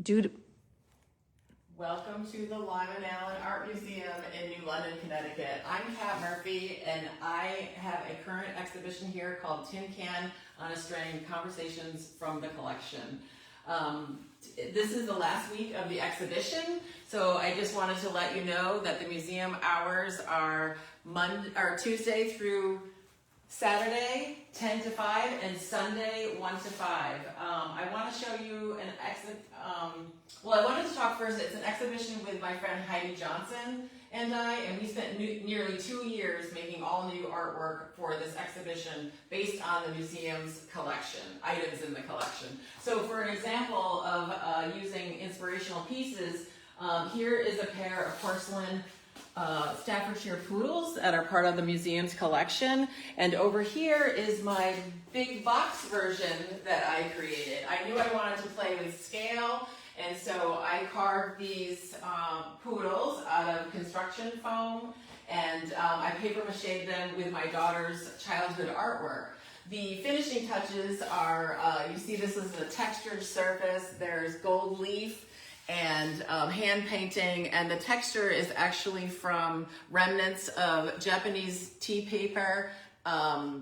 due to Welcome to the Lyman Allyn Art Museum in New London, Connecticut. I'm Kat Murphy, and I have a current exhibition here called Tin Can on a String, Conversations from the Collection. This is the last week of the exhibition, so I just wanted to let you know that the museum hours are Tuesday through Saturday, 10 to 5, and Sunday, 1 to 5. I want to show you an I wanted to talk first. It's an exhibition with my friend Heidi Johnson and we spent nearly 2 years making all new artwork for this exhibition based on the museum's collection, items in the collection. So for an example of using inspirational pieces, here is a pair of porcelain Staffordshire poodles that are part of the museum's collection, and over here is my big box version that I created. I knew I wanted to play with scale, and so I carved these poodles out of construction foam, and I paper mache them with my daughter's childhood artwork. The finishing touches are, you see this is a textured surface, there's gold leaf, and hand painting, and the texture is actually from remnants of Japanese tea paper,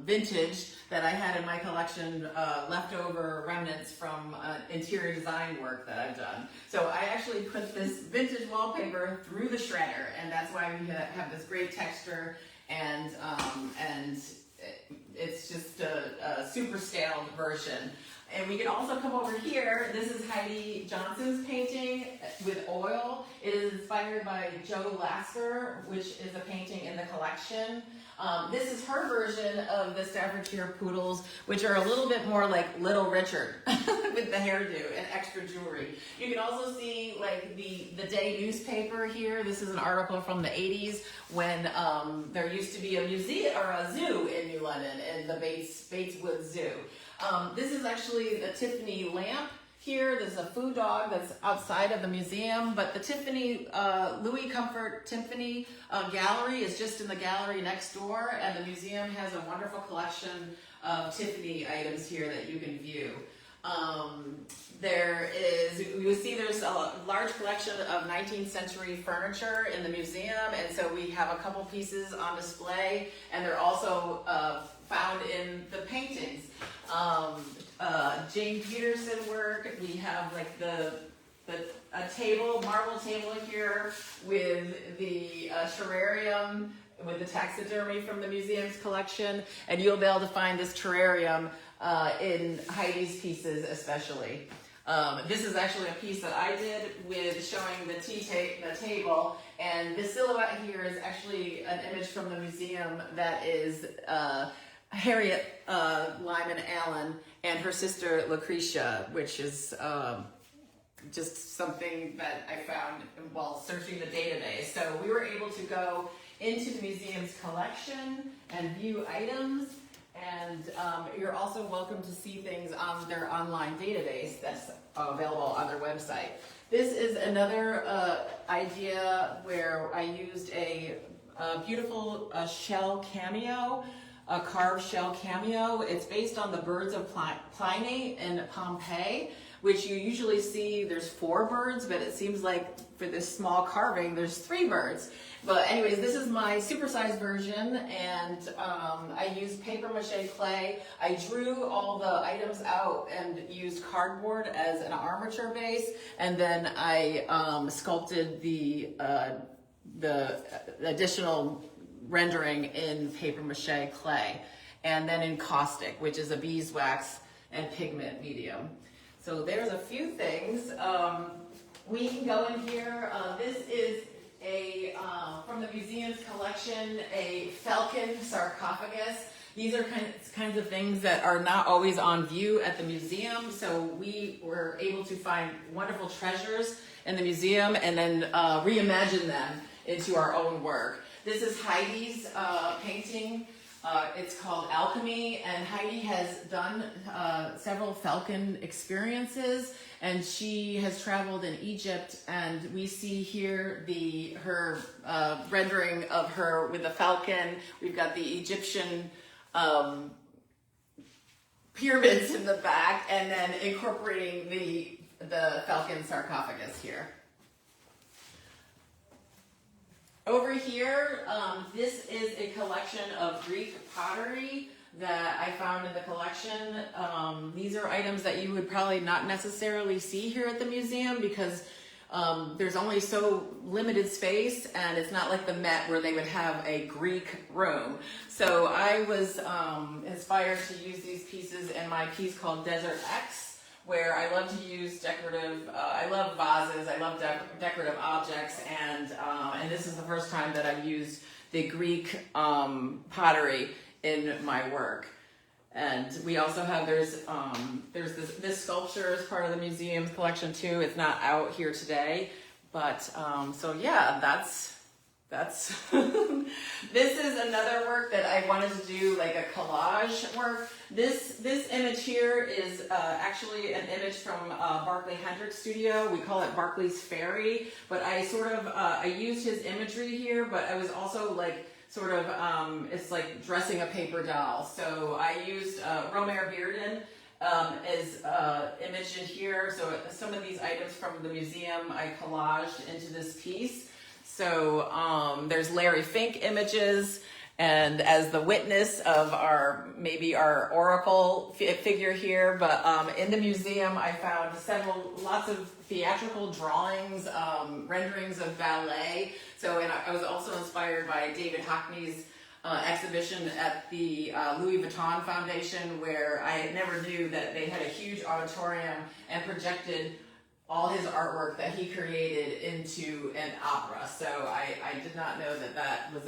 vintage, that I had in my collection, leftover remnants from interior design work that I've done. So I actually put this vintage wallpaper through the shredder, and that's why we have this great texture, and it's just a super scaled version. And we can also come over here. This is Heidi Johnson's painting with oil. It is inspired by Joe Lasker, which is a painting in the collection. This is her version of the Staffordshire poodles, which are a little bit more like Little Richard with the hairdo and extra jewelry. You can also see like the day newspaper here. This is an article from the 80s when there used to be a museum or a zoo in New London, in the Bateswood Zoo. This is actually the Tiffany lamp here. There's a food dog that's outside of the museum, but the Tiffany, Louis Comfort Tiffany gallery is just in the gallery next door, and the museum has a wonderful collection of Tiffany items here that you can view. You see there's a large collection of 19th century furniture in the museum, and so we have a couple pieces on display, and they're also found in the paintings. Jane Peterson work. We have like a marble table here with the terrarium with the taxidermy from the museum's collection, and you'll be able to find this terrarium in Heidi's pieces especially. This is actually a piece that I did with showing the table, and this silhouette here is actually an image from the museum that is Harriet Lyman Allyn and her sister Lucretia, which is just something that I found while searching the database. So we were able to go into the museum's collection and view items, and you're also welcome to see things on their online database that's available on their website. This is another idea where I used a beautiful shell cameo, a carved shell cameo. It's based on the birds of Pliny in Pompeii, which you usually see there's 4 birds, but it seems like for this small carving there's 3 birds. But anyways, this is my supersized version, and I used paper mache clay. I drew all the items out and used cardboard as an armature base, and then I sculpted the additional rendering in paper mache clay, and then in caustic, which is a beeswax and pigment medium. So there's a few things. We can go in here. This is from the museum's collection, a falcon sarcophagus. These are kinds of things that are not always on view at the museum, so we were able to find wonderful treasures in the museum and then reimagine them into our own work. This is Heidi's painting. It's called Alchemy, and Heidi has done several falcon experiences, and she has traveled in Egypt, and we see here her rendering of her with the falcon. We've got the Egyptian pyramids in the back, and then incorporating the the falcon sarcophagus here. Over here, this is a collection of Greek pottery that I found in the collection. These are items that you would probably not necessarily see here at the museum because there's only so limited space, and it's not like the Met where they would have a Greek room. So I was inspired to use these pieces in my piece called Desert X, where I love to use decorative, I love vases, I love decorative objects, and this is the first time that I've used the Greek pottery in my work. And we also have, there's this sculpture as part of the museum's collection too. It's not out here today, but so yeah, that's this is another work that I wanted to do, like a collage work. This image here is actually an image from Barclay Hendricks' studio. We call it Barclay's Fairy, but I sort of I used his imagery here, but I was also like sort of it's like dressing a paper doll. So I used Romer Bearden as imaged in here. So some of these items from the museum I collaged into this piece. So there's Larry Fink images, and as the witness of maybe our oracle figure here. But in the museum, I found lots of theatrical drawings, renderings of ballet. So I was also inspired by David Hockney's exhibition at the Louis Vuitton Foundation, where I never knew that they had a huge auditorium and projected all his artwork that he created into an opera. So I did not know that was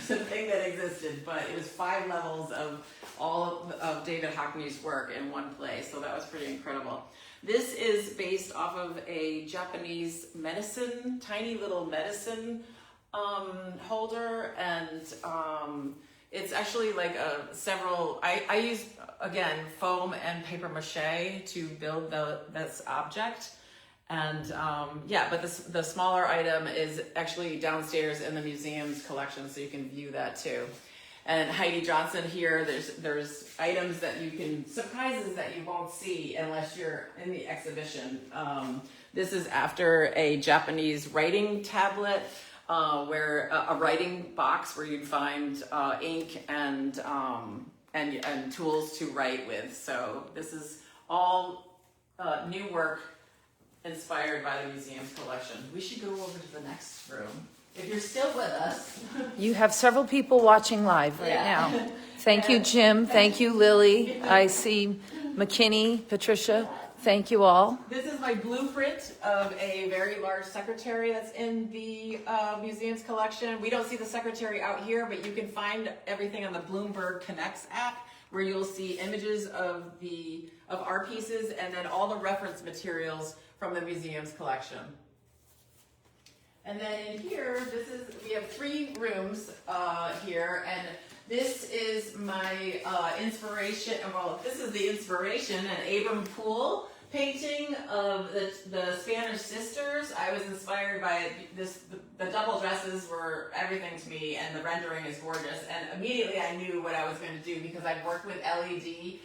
a thing that existed, but it was 5 levels of all of David Hockney's work in one place. So that was pretty incredible. This is based off of a Japanese medicine, tiny little medicine holder, and it's actually like I used, again, foam and paper mache to build this object. And yeah, but the smaller item is actually downstairs in the museum's collection, so you can view that too. And Heidi Johnson here, there's items that surprises that you won't see unless you're in the exhibition. This is after a Japanese writing tablet, where a writing box where you'd find ink and tools to write with. So this is all new work inspired by the museum's collection. We should go over to the next room. If you're still with us. You have several people watching live right now. Thank you, Jim. Thank you, Lily. I see McKinney, Patricia. Thank you all. This is my blueprint of a very large secretary that's in the museum's collection. We don't see the secretary out here, but you can find everything on the Bloomberg Connects app, where you'll see images of our pieces and then all the reference materials from the museum's collection. And then in here, we have 3 rooms here, and this is my inspiration. Well, this is the inspiration, an Abram Poole painting of the Spanish sisters. I was inspired by this. The double dresses were everything to me, and the rendering is gorgeous. And immediately I knew what I was going to do because I've worked with LED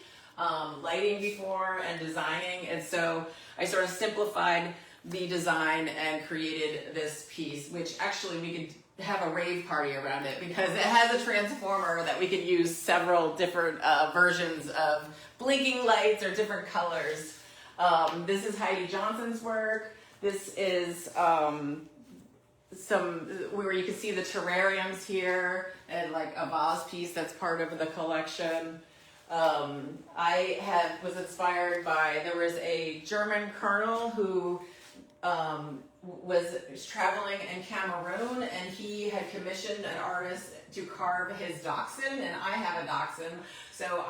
lighting before and designing, and so I sort of simplified the design and created this piece, which actually we could have a rave party around it because it has a transformer that we could use several different versions of blinking lights or different colors. This is Heidi Johnson's work. This is where you can see the terrariums here and like a vase piece that's part of the collection. I was inspired by, there was a German colonel who was traveling in Cameroon, and he had commissioned an artist to carve his dachshund, and I have a dachshund. So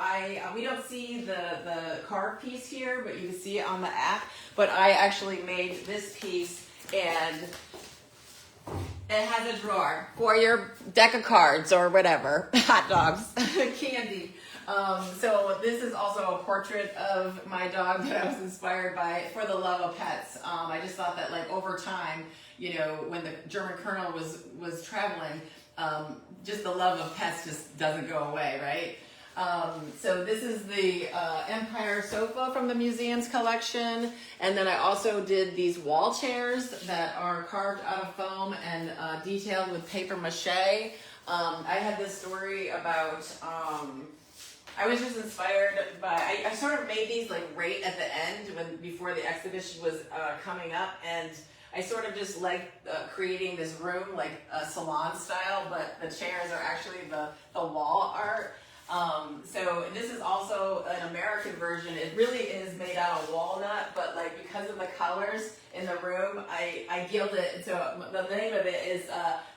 we don't see the carved piece here, but you can see it on the app. But I actually made this piece, and it has a drawer for your deck of cards or whatever, hot dogs, candy. So this is also a portrait of my dog that I was inspired by for the love of pets. I just thought that like over time, when the German colonel was traveling, just the love of pets just doesn't go away, right? So this is the Empire sofa from the museum's collection, and then I also did these wall chairs that are carved out of foam and detailed with paper mache. I had this story about, I was just inspired by, I sort of made these like right at the end before the exhibition was coming up, and I sort of just liked creating this room like a salon style, but the chairs are actually the wall art. So this is also an American version. It really is made out of walnut, but like because of the colors in the room, I gilded it. So the name of it is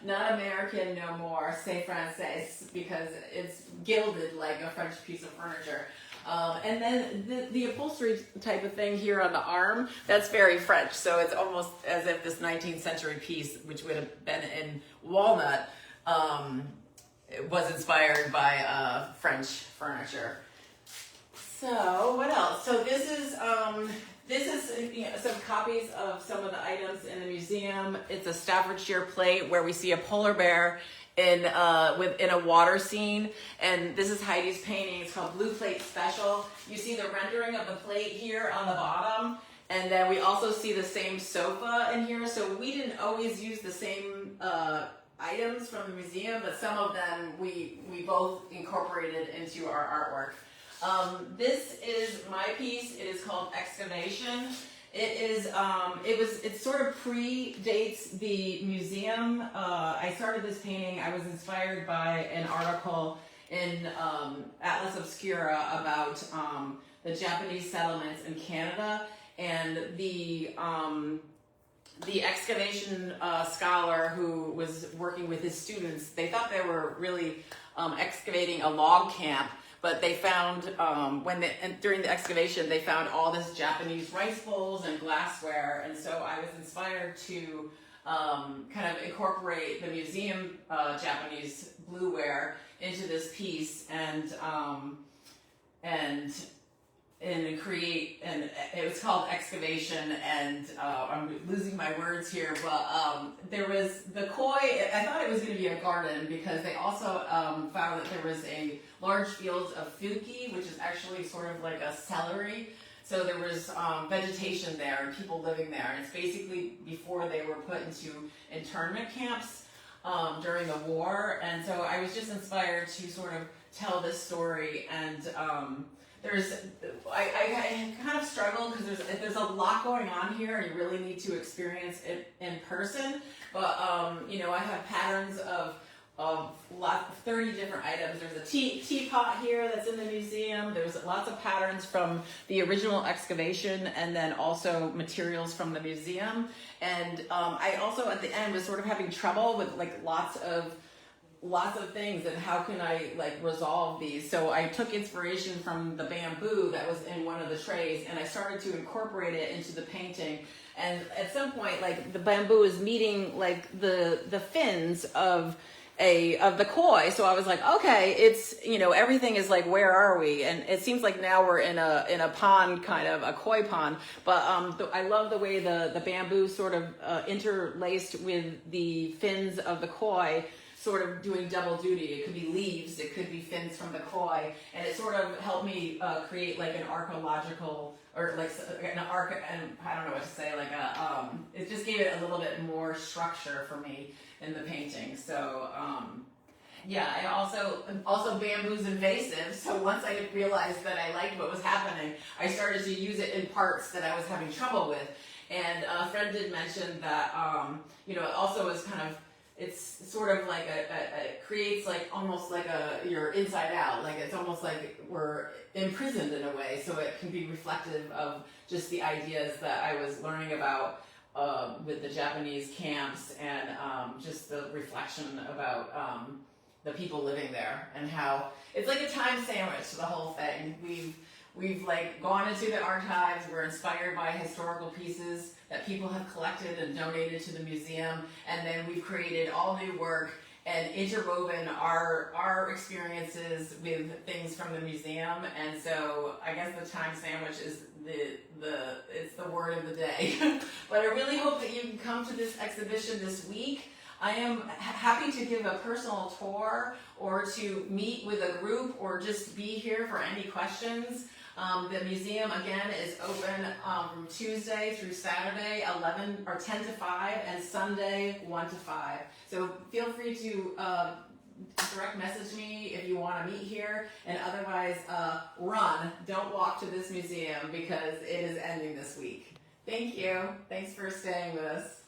Not American No More, C'est Français, because it's gilded like a French piece of furniture. And then the upholstery type of thing here on the arm, that's very French. So it's almost as if this 19th century piece, which would have been in walnut, it was inspired by French furniture. So what else? So this is some copies of some of the items in the museum. It's a Staffordshire plate where we see a polar bear in a water scene, and this is Heidi's painting. It's called Blue Plate Special. You see the rendering of the plate here on the bottom, and then we see the same sofa in here. So we didn't always use the same items from the museum, but some of them we both incorporated into our artwork. This is my piece. It is called Excavation. It sort of predates the museum. I started this painting, I was inspired by an article in Atlas Obscura about the Japanese settlements in Canada, and the excavation scholar who was working with his students, they thought they were really excavating a log camp, but they found, during the excavation, they found all this Japanese rice bowls and glassware, and so I was inspired to kind of incorporate the museum Japanese blueware into this piece and create, and it was called Excavation, and I'm losing my words here, but there was the koi. I thought it was going to be a garden because they also found that there was a large field of fuki, which is actually sort of like a celery. So there was vegetation there and people living there, and it's basically before they were put into internment camps during the war, and so I was just inspired to sort of tell this story, and I kind of struggled because there's a lot going on here, and you really need to experience it in person. But I have patterns of 30 different items. There's a teapot here that's in the museum. There's lots of patterns from the original excavation, and then also materials from the museum. And I also at the end was sort of having trouble with like lots of things, and how can I like resolve these? So I took inspiration from the bamboo that was in one of the trays, and I started to incorporate it into the painting. And at some point, like the bamboo is meeting like the fins of the koi. So I was like, okay, it's, everything is like, where are we? And it seems like now we're in a pond, kind of a koi pond. But I love the way the bamboo sort of interlaced with the fins of the koi, sort of doing double duty. It could be leaves, it could be fins from the koi, and it sort of helped me create like an archaeological, or like an and I don't know what to say, like it just gave it a little bit more structure for me in the painting. So yeah, I also bamboo's invasive, so once I realized that I liked what was happening, I started to use it in parts that I was having trouble with. And a friend did mention that it also is kind of, it's sort of like it creates like almost like you're inside out, like it's almost like we're imprisoned in a way, so it can be reflective of just the ideas that I was learning about with the Japanese camps, and just the reflection about the people living there, and how it's like a time sandwich to the whole thing. We've like gone into the archives, we're inspired by historical pieces that people have collected and donated to the museum, and then we've created all new work and interwoven our experiences with things from the museum. And so I guess the time sandwich is it's the word of the day. But I really hope that you can come to this exhibition this week. I am happy to give a personal tour or to meet with a group or just be here for any questions. The museum again is open from Tuesday through Saturday, 10 to 5, and Sunday 1 to 5. So feel free to direct message me if you want to meet here, and otherwise run. Don't walk to this museum because it is ending this week. Thank you. Thanks for staying with us.